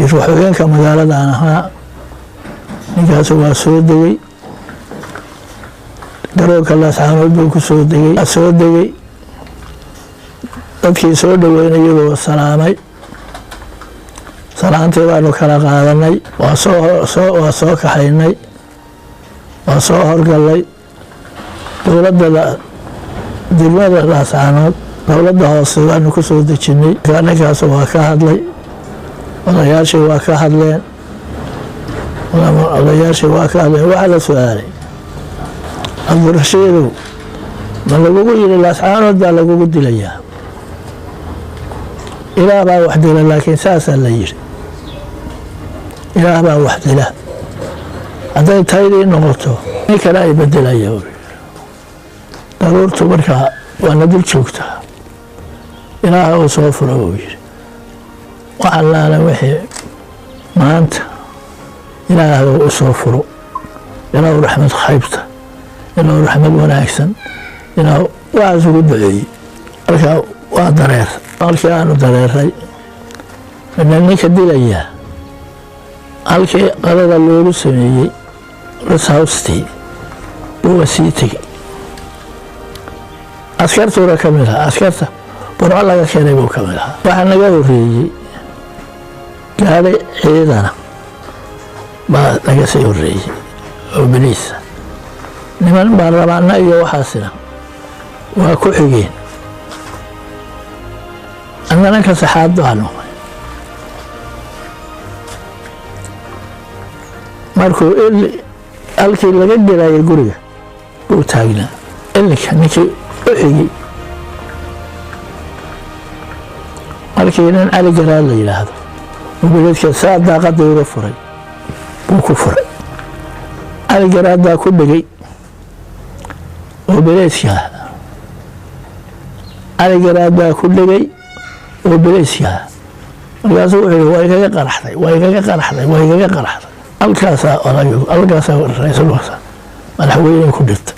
wasiir waxooyinka magaalada ahaa ninkaas waa soo degay garoonka laascaanood buu ku soo degay dadkii soo dhaweynayay salaamay salaantii baanu kala qaadanay waa soo kaxaynay waa soo horgalay dowladda degmada laascaanood dowladda hoose baanu ku soo dejinay ninkaas waa ka hadlay odayaashii waa ka hadleen waxaa la su-aalay cabdirashiidow ma lagugu yidhi laascaanood baa lagugu dilayaa ilaah baa wax dila laakiin saasaa la yidhi ilaah baa wax dila hadday taydii noqoto nin kale ay bedelaya daruurtu markaa waana dul joogtaa ilaah uu soo furo uu yidhi waxalaala wixii maanta ilaah u soo furo ilaah raxmad khaybta ilaah raxmad wanaagsan ilaah waxaas ugu duceeyey markaa waa dareer halkii aanu dareeray ninka dilayaa halkii qadada loogu sameeyey rashaustii buuga sii tegey askartuuna ka mid ahaa askarta burco laga keenay buu ka mid ahaa waxaa naga horeeyey gaadhi ciidana baa naga sii horeeyey oo biliisa niman baarlamaana iyo waxaasina waa ku xigeen annananka saxaad baanu markuu halkii laga gelayay guriga buu taagnaa ilinka ninkii u xigay markii nin cali garaad la yidhaahdo mobileedka saa daaqadda uga furay buu ku furay cali garaad baa ku dhegay mobileedka cali garaad baa ku dhegay mobileedka markaasuu wuxuu yidhi waa igaga qaraxday halkaasaa odayo halkaasaa ra-iisul wasaar madaxweyne ku dhirta